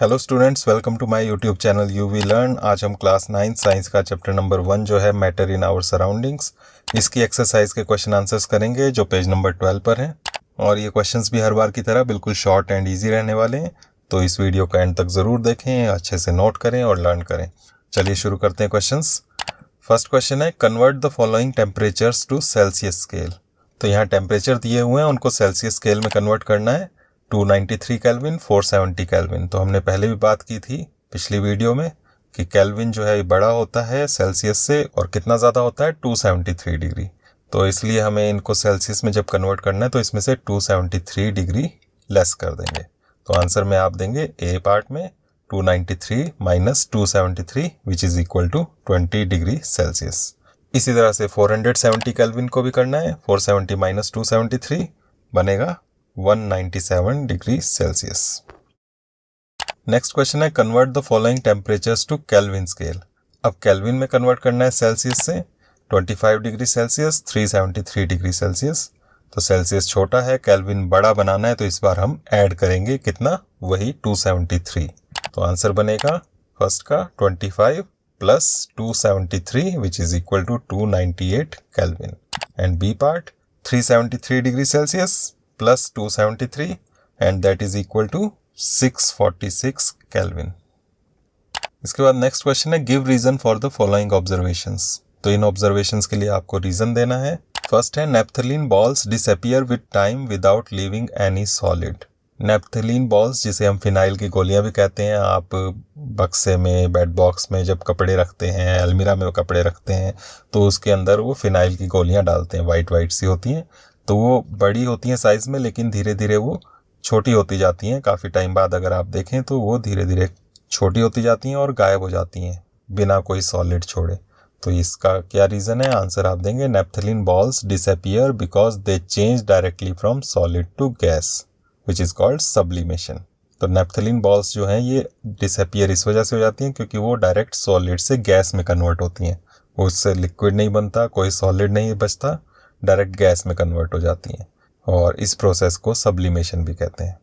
Hello students, welcome to my YouTube channel UV learn. आज हम class 9 science का chapter number 1 जो है मैटर इन आवर सराउंडिंग्स, इसकी एक्सरसाइज के क्वेश्चन आंसर्स करेंगे जो पेज नंबर 12 पर है। और ये क्वेश्चंस भी हर बार की तरह बिल्कुल शॉर्ट एंड ईजी रहने वाले हैं, तो इस वीडियो का एंड तक ज़रूर देखें, अच्छे से नोट करें और लर्न करें। चलिए शुरू करते हैं क्वेश्चंस। फर्स्ट क्वेश्चन है, convert the following temperatures to Celsius scale. तो यहाँ टेम्परेचर दिए हुए हैं, उनको सेल्सियस स्केल में कन्वर्ट करना है। 293 केल्विन, 470 केल्विन। तो हमने पहले भी बात की थी पिछली वीडियो में कि केल्विन जो है बड़ा होता है सेल्सियस से, और कितना ज़्यादा होता है 273 डिग्री। तो इसलिए हमें इनको सेल्सियस में जब कन्वर्ट करना है तो इसमें से 273 डिग्री लेस कर देंगे। तो आंसर में आप देंगे ए पार्ट में 293 minus 273 which is equal to 20 degree Celsius. इसी तरह से 470 केल्विन को भी करना है। 470 माइनस 273 बनेगा 197 डिग्री सेल्सियस। नेक्स्ट क्वेश्चन है, convert the following temperatures to kelvin scale. अब केल्विन में कन्वर्ट करना है सेल्सियस से। 25 डिग्री सेल्सियस, 373 डिग्री सेल्सियस। तो सेल्सियस छोटा है, केल्विन बड़ा बनाना है, तो इस बार हम ऐड करेंगे कितना, वही 273। तो आंसर बनेगा फर्स्ट का 25 plus 273 which is equal to 298 kelvin, and B part 373 degree Celsius plus 273 and that is equal to 646 kelvin. इसके बाद नेक्स्ट क्वेश्चन है, give reason for the following observations. तो इन ऑब्जर्वेशंस के लिए आपको रीजन देना है। फर्स्ट है, naphthalene balls disappear with time without leaving any solid. Naphthalene balls, जिसे हम फिनाइल की गोलियां भी कहते हैं, आप बक्से में, बेड बॉक्स में जब कपड़े रखते हैं, अलमीरा में कपड़े रखते हैं, तो उसके अंदर वो फिनाइल की गोलियां डालते हैं, वाइट वाइट सी होती हैं। तो वो बड़ी होती हैं साइज में, लेकिन धीरे धीरे वो छोटी होती जाती हैं। काफ़ी टाइम बाद अगर आप देखें तो वो धीरे धीरे छोटी होती जाती हैं और गायब हो जाती हैं बिना कोई सॉलिड छोड़े। तो इसका क्या रीज़न है? आंसर आप देंगे, naphthalene balls disappear because they change directly from solid to gas which is called sublimation. तो नेप्थलीन बॉल्स जो हैं ये डिसअपियर इस वजह से हो जाती हैं क्योंकि वो डायरेक्ट सॉलिड से गैस में कन्वर्ट होती हैं। उससे लिक्विड नहीं बनता, कोई सॉलिड नहीं बचता, डायरेक्ट गैस में कन्वर्ट हो जाती हैं, और इस प्रोसेस को सब्लिमेशन भी कहते हैं।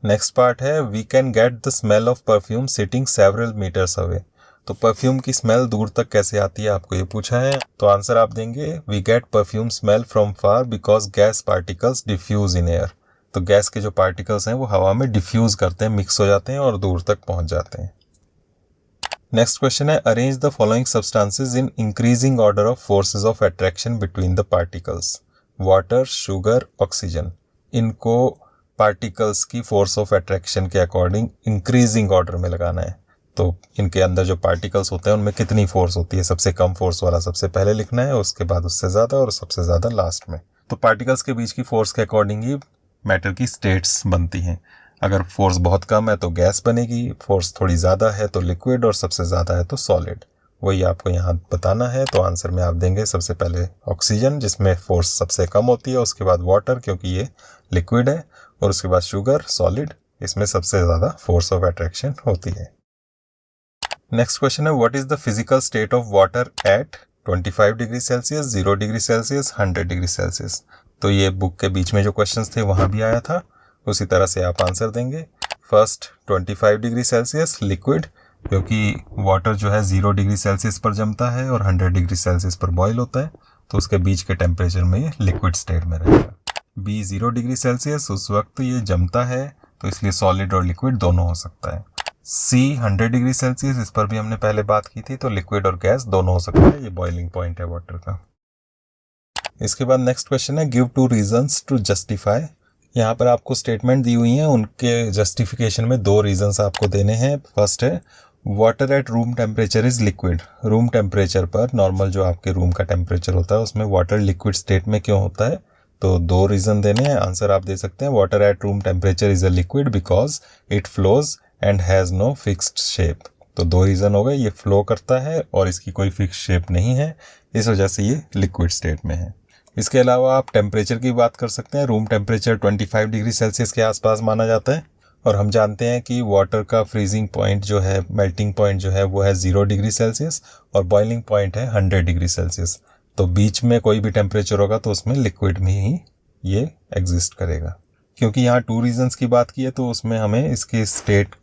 नेक्स्ट पार्ट है, we can get the smell of perfume sitting several metres away. तो परफ्यूम की स्मेल दूर तक कैसे आती है, आपको ये पूछा है। तो आंसर आप देंगे, we get perfume smell from far because gas particles diffuse in air. तो गैस के जो पार्टिकल्स हैं वो हवा में डिफ्यूज करते हैं, मिक्स हो जाते हैं और दूर तक पहुंच जाते हैं। नेक्स्ट क्वेश्चन है, arrange the following substances in increasing order of forces of attraction between the particles. Water, sugar, oxygen, इनको पार्टिकल्स की फोर्स ऑफ अट्रैक्शन के अकॉर्डिंग इंक्रीजिंग ऑर्डर में लगाना है। तो इनके अंदर जो पार्टिकल्स होते हैं उनमें कितनी फोर्स होती है, सबसे कम फोर्स वाला सबसे पहले लिखना है, उसके बाद उससे ज़्यादा और सबसे ज़्यादा लास्ट में। तो पार्टिकल्स के बीच की फोर्स के अकॉर्डिंग ही मैटर की स्टेट्स बनती हैं। अगर फोर्स बहुत कम है तो गैस बनेगी, फोर्स थोड़ी ज़्यादा है तो लिक्विड, और सबसे ज़्यादा है तो सॉलिड। वही आपको यहाँ बताना है। तो आंसर में आप देंगे सबसे पहले ऑक्सीजन जिसमें फोर्स सबसे कम होती है, उसके बाद वाटर क्योंकि ये लिक्विड है, और उसके बाद शुगर सॉलिड, इसमें सबसे ज़्यादा फोर्स ऑफ अट्रैक्शन होती है। नेक्स्ट क्वेश्चन है, what is the physical state of water at 25 degree Celsius, 0 degree Celsius, 100 degree Celsius. तो ये बुक के बीच में जो क्वेश्चंस थे वहाँ भी आया था, उसी तरह से आप आंसर देंगे। फर्स्ट 25 डिग्री सेल्सियस लिक्विड, क्योंकि वाटर जो है 0 डिग्री सेल्सियस पर जमता है और 100 डिग्री सेल्सियस पर बॉयल होता है, तो उसके बीच के टेम्परेचर में ये लिक्विड स्टेट में रहेगा। बी 0 डिग्री सेल्सियस, उस वक्त ये जमता है, तो इसलिए सॉलिड और लिक्विड दोनों हो सकता है। सी 100 डिग्री सेल्सियस, इस पर भी हमने पहले बात की थी, तो लिक्विड और गैस दोनों हो सकता है, ये बॉइलिंग पॉइंट है वाटर का। इसके बाद नेक्स्ट क्वेश्चन है, गिव 2 रीजंस टू जस्टिफाई। यहाँ पर आपको स्टेटमेंट दी हुई हैं, उनके जस्टिफिकेशन में 2 रीजंस आपको देने हैं। फर्स्ट है, water at room temperature is liquid. Room temperature पर, नॉर्मल जो आपके रूम का टेम्परेचर होता है उसमें वाटर लिक्विड स्टेट में क्यों होता है, तो 2 रीजन देने हैं। आंसर आप दे सकते हैं, water at room temperature is a liquid because it flows and has no fixed shape. तो 2 रीजन हो गए, ये फ्लो करता है और इसकी कोई फिक्स शेप नहीं है, इस वजह से ये लिक्विड स्टेट में है। इसके अलावा आप टेम्परेचर की बात कर सकते हैं। रूम टेम्परेचर 25 डिग्री सेल्सियस के आसपास माना जाता है, और हम जानते हैं कि वाटर का फ्रीजिंग पॉइंट जो है, मेल्टिंग पॉइंट जो है वो है 0 डिग्री सेल्सियस, और बॉइलिंग पॉइंट है 100 डिग्री सेल्सियस। तो बीच में कोई भी टेम्परेचर होगा तो उसमें लिक्विड में ही ये एग्जिस्ट करेगा। क्योंकि यहाँ 2 रीजंस की बात की है तो उसमें हमें इसके स्टेट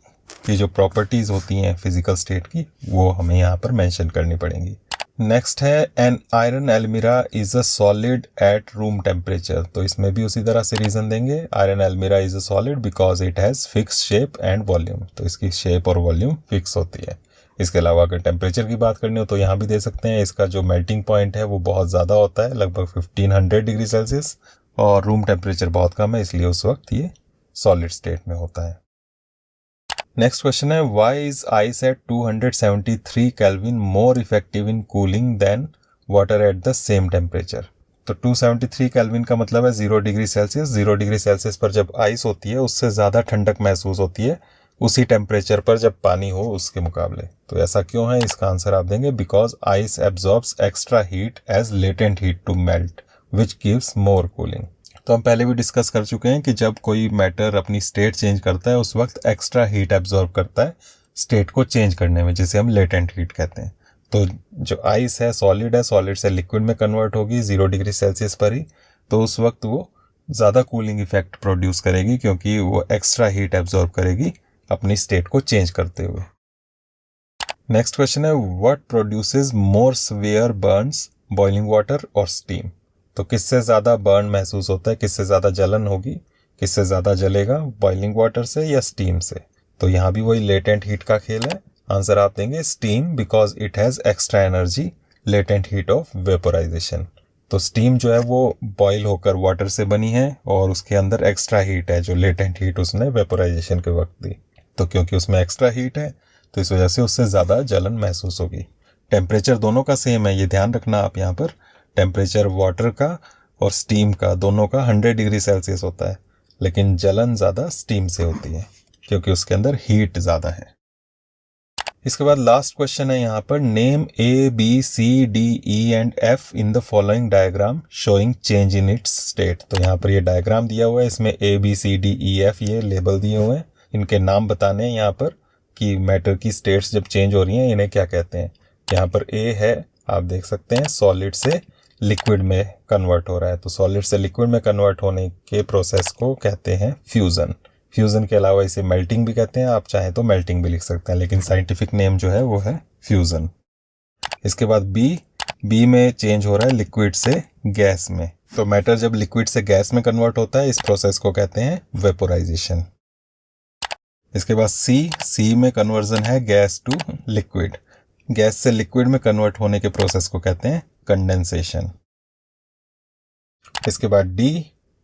की जो प्रॉपर्टीज़ होती हैं फिजिकल स्टेट की वो हमें यहाँ पर मेंशन करनी पड़ेंगी। नेक्स्ट है an iron almirah is a solid at room temperature. तो इसमें भी उसी तरह से रीज़न देंगे। Iron almirah is a solid because it has fix shape and volume. तो इसकी शेप और वॉल्यूम फिक्स होती है। इसके अलावा अगर टेम्परेचर की बात करनी हो तो यहाँ भी दे सकते हैं। इसका जो मेल्टिंग पॉइंट है वो बहुत ज़्यादा होता है, लगभग 1500 डिग्री सेल्सियस, और रूम टेम्परेचर बहुत कम है, इसलिए उस वक्त ये सॉलिड स्टेट में होता है। नेक्स्ट क्वेश्चन है why is ice at 273 kelvin more effective in cooling than water at the same temperature. तो 273 केल्विन का मतलब है 0 डिग्री सेल्सियस। 0 डिग्री सेल्सियस पर जब आइस होती है उससे ज़्यादा ठंडक महसूस होती है उसी टेम्परेचर पर जब पानी हो उसके मुकाबले। तो ऐसा क्यों है, इसका आंसर आप देंगे because ice absorbs extra heat as latent heat to melt which gives more cooling. तो हम पहले भी डिस्कस कर चुके हैं कि जब कोई मैटर अपनी स्टेट चेंज करता है उस वक्त एक्स्ट्रा हीट एब्जॉर्ब करता है स्टेट को चेंज करने में, जिसे हम लेटेंट हीट कहते हैं। तो जो आइस है सॉलिड से लिक्विड में कन्वर्ट होगी 0 डिग्री सेल्सियस पर ही, तो उस वक्त वो ज़्यादा कूलिंग इफेक्ट प्रोड्यूस करेगी क्योंकि वो एक्स्ट्रा हीट एब्जॉर्ब करेगी अपनी स्टेट को चेंज करते हुए। नेक्स्ट क्वेश्चन है what produces more severe Burns, boiling water और स्टीम। तो किससे ज़्यादा बर्न महसूस होता है, किससे ज़्यादा जलन होगी, किससे ज़्यादा जलेगा, बॉइलिंग वाटर से या स्टीम से। तो यहाँ भी वही लेटेंट हीट का खेल है। आंसर आप देंगे steam because it has extra energy, latent heat of vaporisation. तो स्टीम जो है वो बॉयल होकर वाटर से बनी है और उसके अंदर एक्स्ट्रा हीट है जो लेटेंट हीट उसने वेपोराइजेशन के वक्त दी। तो क्योंकि उसमें एक्स्ट्रा हीट है तो इस वजह से उससे ज़्यादा जलन महसूस होगी। टेम्परेचर दोनों का सेम है, ये ध्यान रखना आप यहाँ पर। टेम्परेचर वाटर का और स्टीम का दोनों का 100 डिग्री सेल्सियस होता है, लेकिन जलन ज़्यादा स्टीम से होती है क्योंकि उसके अंदर हीट ज़्यादा है। इसके बाद लास्ट क्वेश्चन है यहाँ पर name A, B, C, D, E and F in the following diagram showing change in its state. तो यहाँ पर ये डायग्राम दिया हुआ है, इसमें A, B, C, D, E, F ये लेबल दिए हुए हैं। इनके नाम बताने हैं यहाँ पर कि मैटर की स्टेट्स जब चेंज हो रही हैं इन्हें क्या कहते हैं। यहाँ पर A है, आप देख सकते हैं सॉलिड से लिक्विड में कन्वर्ट हो रहा है। तो सॉलिड से लिक्विड में कन्वर्ट होने के प्रोसेस को कहते हैं फ्यूज़न। फ्यूज़न के अलावा इसे मेल्टिंग भी कहते हैं, आप चाहें तो मेल्टिंग भी लिख सकते हैं, लेकिन साइंटिफिक नेम जो है वो है फ्यूज़न। इसके बाद बी में चेंज हो रहा है लिक्विड से गैस में। तो मैटर जब लिक्विड से गैस में कन्वर्ट होता है इस प्रोसेस को कहते हैं वेपोराइजेशन। इसके बाद सी में कन्वर्जन है गैस टू लिक्विड। गैस से लिक्विड में कन्वर्ट होने के प्रोसेस को कहते हैं कंडेंसेशन। इसके बाद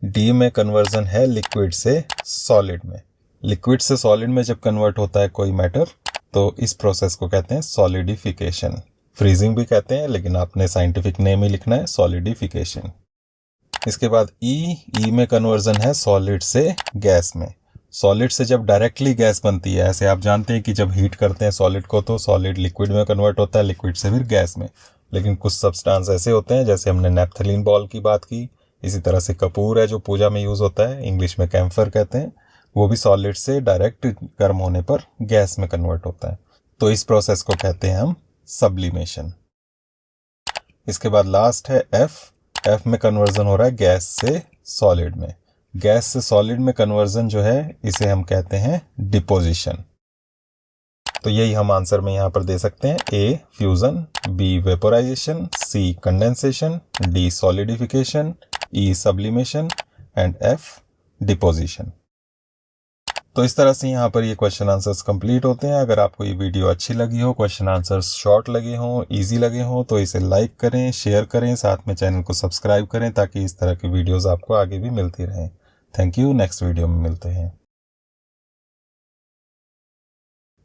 डी में कन्वर्जन है लिक्विड से सॉलिड में। लिक्विड से सॉलिड में जब कन्वर्ट होता है कोई मैटर तो इस प्रोसेस को कहते हैं सॉलिडिफिकेशन। फ्रीजिंग भी कहते हैं, लेकिन आपने साइंटिफिक नेम ही लिखना है सॉलिडिफिकेशन। इसके बाद ई में कन्वर्जन है सॉलिड से गैस में। सॉलिड से जब डायरेक्टली गैस बनती है, ऐसे आप जानते हैं कि जब हीट करते हैं सॉलिड को तो सॉलिड लिक्विड में कन्वर्ट होता है, लिक्विड से फिर गैस में। लेकिन कुछ सब्सटेंस ऐसे होते हैं, जैसे हमने नेप्थलीन बॉल की बात की, इसी तरह से कपूर है जो पूजा में यूज़ होता है, इंग्लिश में कैम्फर कहते हैं, वो भी सॉलिड से डायरेक्ट गर्म होने पर गैस में कन्वर्ट होता है। तो इस प्रोसेस को कहते हैं हम सब्लिमेशन। इसके बाद लास्ट है एफ में कन्वर्जन हो रहा है गैस से सॉलिड में। गैस से सॉलिड में कन्वर्जन जो है इसे हम कहते हैं डिपोजिशन। तो यही हम आंसर में यहाँ पर दे सकते हैं। A fusion, B vaporisation, C condensation, D solidification, E sublimation and F deposition. तो इस तरह से यहाँ पर ये क्वेश्चन आंसर्स कंप्लीट होते हैं। अगर आपको ये वीडियो अच्छी लगी हो, क्वेश्चन आंसर्स शॉर्ट लगे हों, इजी लगे हों, तो इसे लाइक करें, शेयर करें, साथ में चैनल को सब्सक्राइब करें ताकि इस तरह की वीडियोस आपको आगे भी मिलती रहें। Thank you. नेक्स्ट वीडियो में मिलते हैं।